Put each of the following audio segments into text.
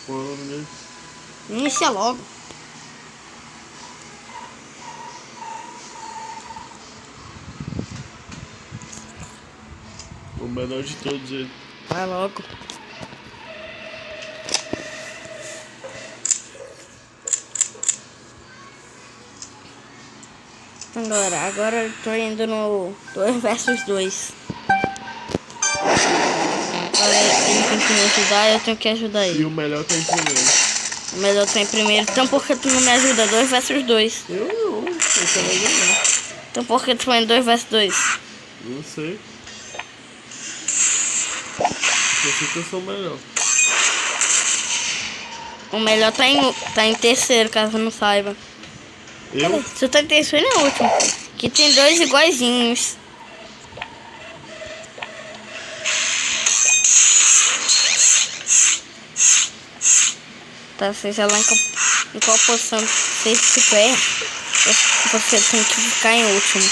Falando nisso. Inicia logo. O melhor de todos ele. Vai logo. Então, galera, agora eu tô indo no 2 versus 2. Agora ele tem que me ajudar e eu tenho que ajudar E ele. o melhor tá em primeiro. O melhor tá em primeiro. Então por que tu não me ajuda? 2 versus 2. Eu não quero ganhar. Então por que tu vai em 2 versus 2? Não sei. Eu sei que eu sou o melhor. O melhor tá em terceiro, caso não saiba. Eu? Se tu tá em terceiro é o último. Aqui tem 2 iguaizinhos. Tá, seja lá em qual posição você estiver, você tem que ficar em último.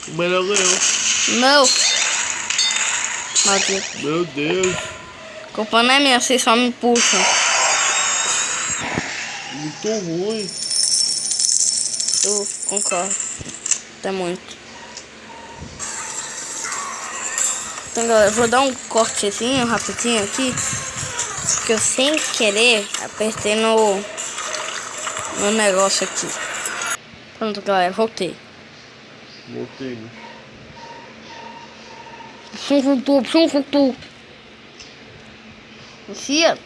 O melhor ganhou. Não! Maldito. Meu Deus. A culpa não é minha, vocês só me puxam. Muito ruim. Eu concordo. Tá muito. Então, galera, eu vou dar um cortezinho rapidinho aqui. Porque eu sem querer apertei no negócio aqui. Pronto, galera, voltei. Voltei, né? Voltou. Enfia.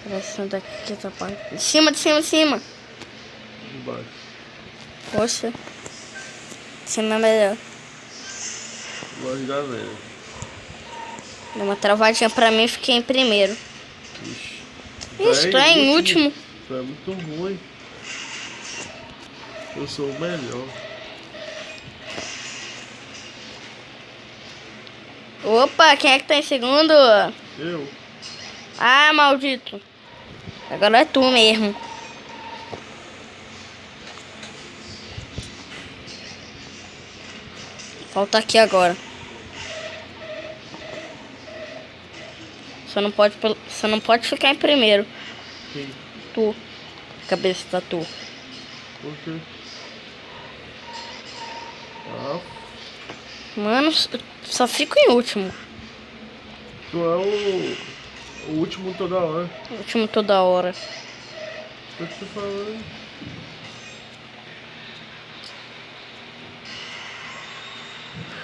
Parece daqui essa parte. De cima. Embaixo. Poxa. De cima é melhor. Gosto da velha. Deu uma travadinha pra mim e fiquei em primeiro. Ixi. Isso, tu é em último. Tu é muito ruim. Eu sou o melhor. Opa, quem é que tá em segundo? Eu? Ah, maldito. Agora é tu mesmo. Falta aqui agora. Você não pode ficar em primeiro. Quem? Tu. Cabeça da tu. Por quê? Ah, Mano, só fico em último. tu é o último toda hora. Último toda hora. Tô te falando.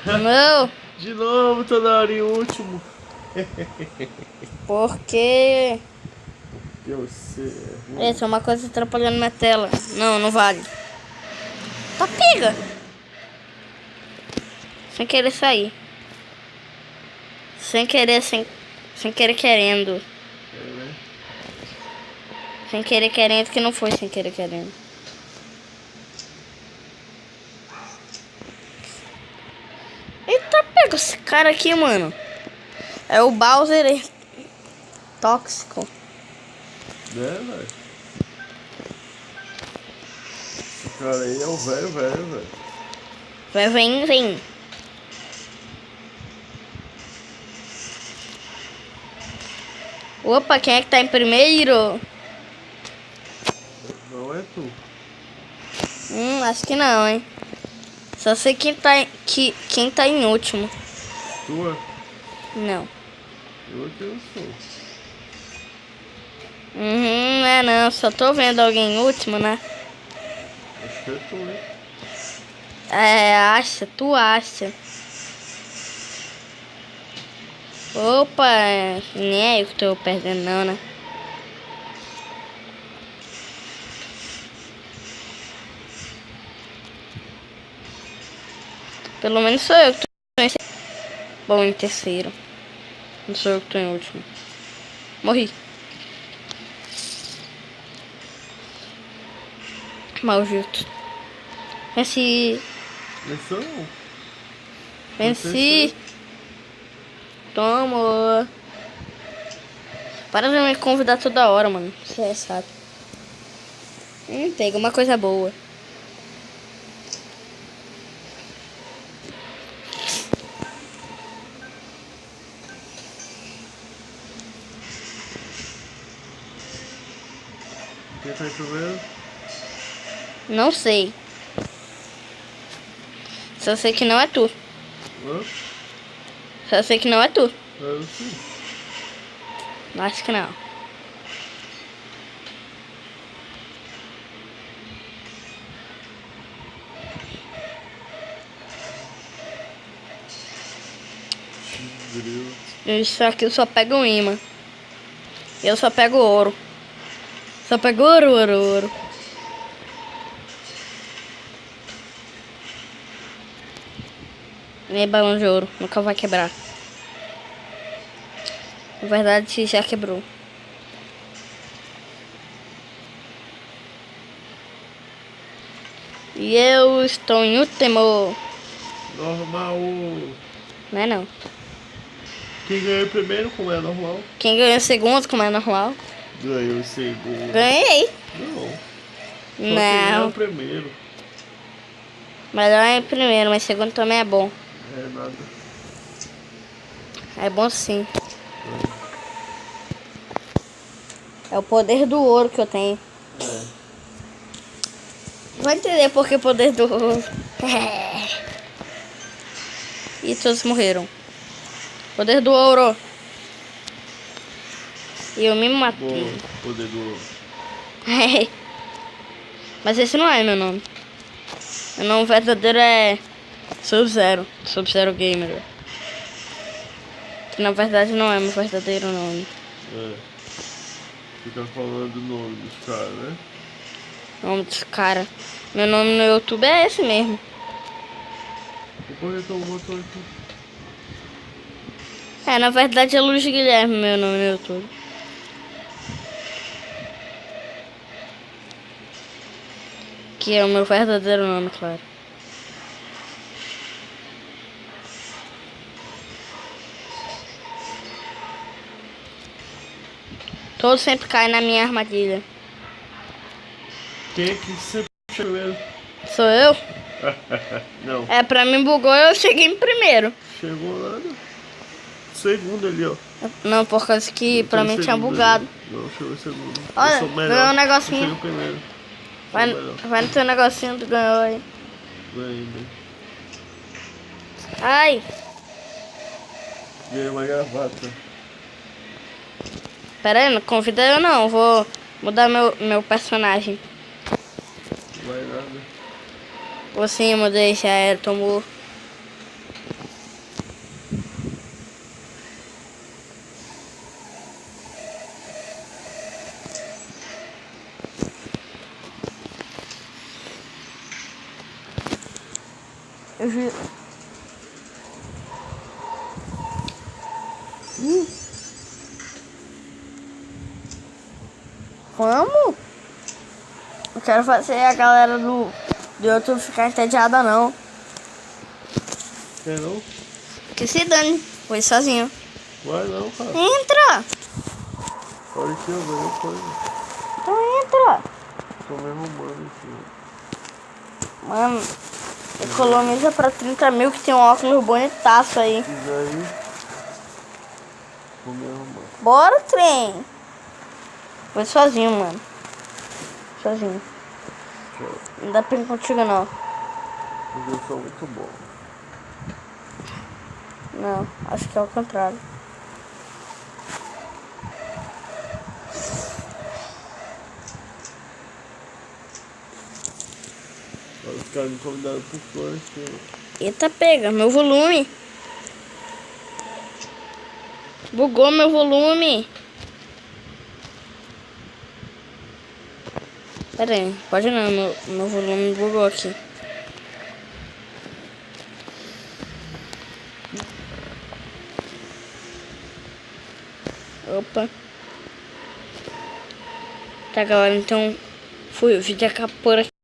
Não, De novo toda hora em último. porque... Você é ruim. Essa é uma coisa atrapalhando minha tela. Não vale. Tá pega. Sem querer sair. Sem querer querendo. É, né? Sem querer querendo, que não foi sem querer querendo. Eita, pega esse cara aqui, mano. É o Bowser tóxico. É, velho. Esse cara aí é o velho. Vem. Opa, quem é que tá em primeiro? Não é tu. Acho que não, hein. Só sei quem tá em último. Tu é? Não. Eu que eu sou. Não é não. Só tô vendo alguém em último, né? Acho que é tu, hein? Tu acha. Opa, nem é eu que tô perdendo não, né? Pelo menos sou eu que tô em terceiro. Não sou eu que tô em último. Morri. Maldito. Venci. Esse não. Venci. Toma. Para de me convidar toda hora, mano. Você é sabe. Pega uma coisa boa. Quem tá em primeiro? Não sei. Só sei que não é tu. Hã? Só sei que não é tu. Eu sim. Acho que não. Isso aqui eu só pego um imã. Eu só pego ouro. Só pego ouro, ouro, ouro. E balão de ouro. Nunca vai quebrar. Na verdade, já quebrou. E eu estou em último. Normal. Não é não. Quem ganhou primeiro, como é normal? Quem ganhou segundo, como é normal? Ganhou o segundo. Ganhei. Não. Só quem ganhou Não. o primeiro. Melhor é primeiro, mas segundo também é bom. É nada. É bom sim. É o poder do ouro que eu tenho. É. Vai entender por que poder do ouro. E todos morreram. Poder do ouro. E eu me matei. Bom, poder do ouro. Mas esse não é meu nome. Meu nome verdadeiro é Sub-Zero. Sub-Zero Gamer. Que na verdade não é meu verdadeiro nome. É. Fica falando o nome dos caras, né? O nome dos caras. Meu nome no YouTube é esse mesmo. E por que tu botou aqui? É, na verdade é Luiz Guilherme meu nome no YouTube. Que é o meu verdadeiro nome, claro. Todos sempre caem na minha armadilha. Quem é que sempre chega primeiro? Sou eu? Não. É, pra mim bugou eu cheguei em primeiro. Chegou nada. Segundo ali, ó. Não, por causa que pra mim tinha Segundo bugado. ali. Não, chegou em segundo. Olha, Eu sou melhor. ganhou um negocinho. Eu chego primeiro. Vai, Sou melhor. vai no teu negocinho, tu ganhou aí. Ganhei, né? Ai, Ganhei uma gravata. pera aí, não convida eu não. Vou mudar meu personagem. Não vai nada. Você mudei, já era, tomou. Eu vi. Vamos? Não quero fazer a galera do YouTube ficar entediada não. Quer não? Que se dane, vou ir sozinho. Vai não, cara. Entra! Olha aqui, eu ganhei coisa. Então entra! Tô me arrumando aqui. Mano, economiza pra 30 mil que tem um óculos bonitaço aí. Se quiser aí, vou me arrumar. Bora, trem! Vou ir sozinho, mano. Sozinho. Tchau. Não dá pra ir contigo não. Porque eu sou muito bom. Não, acho que é o contrário. Agora os caras me convidaram pro fora aqui. Eita, pega, meu volume. Bugou meu volume. Pera aí, pode não, meu volume bugou aqui. Opa. Tá, galera, então fui, o vídeo acabou por aqui.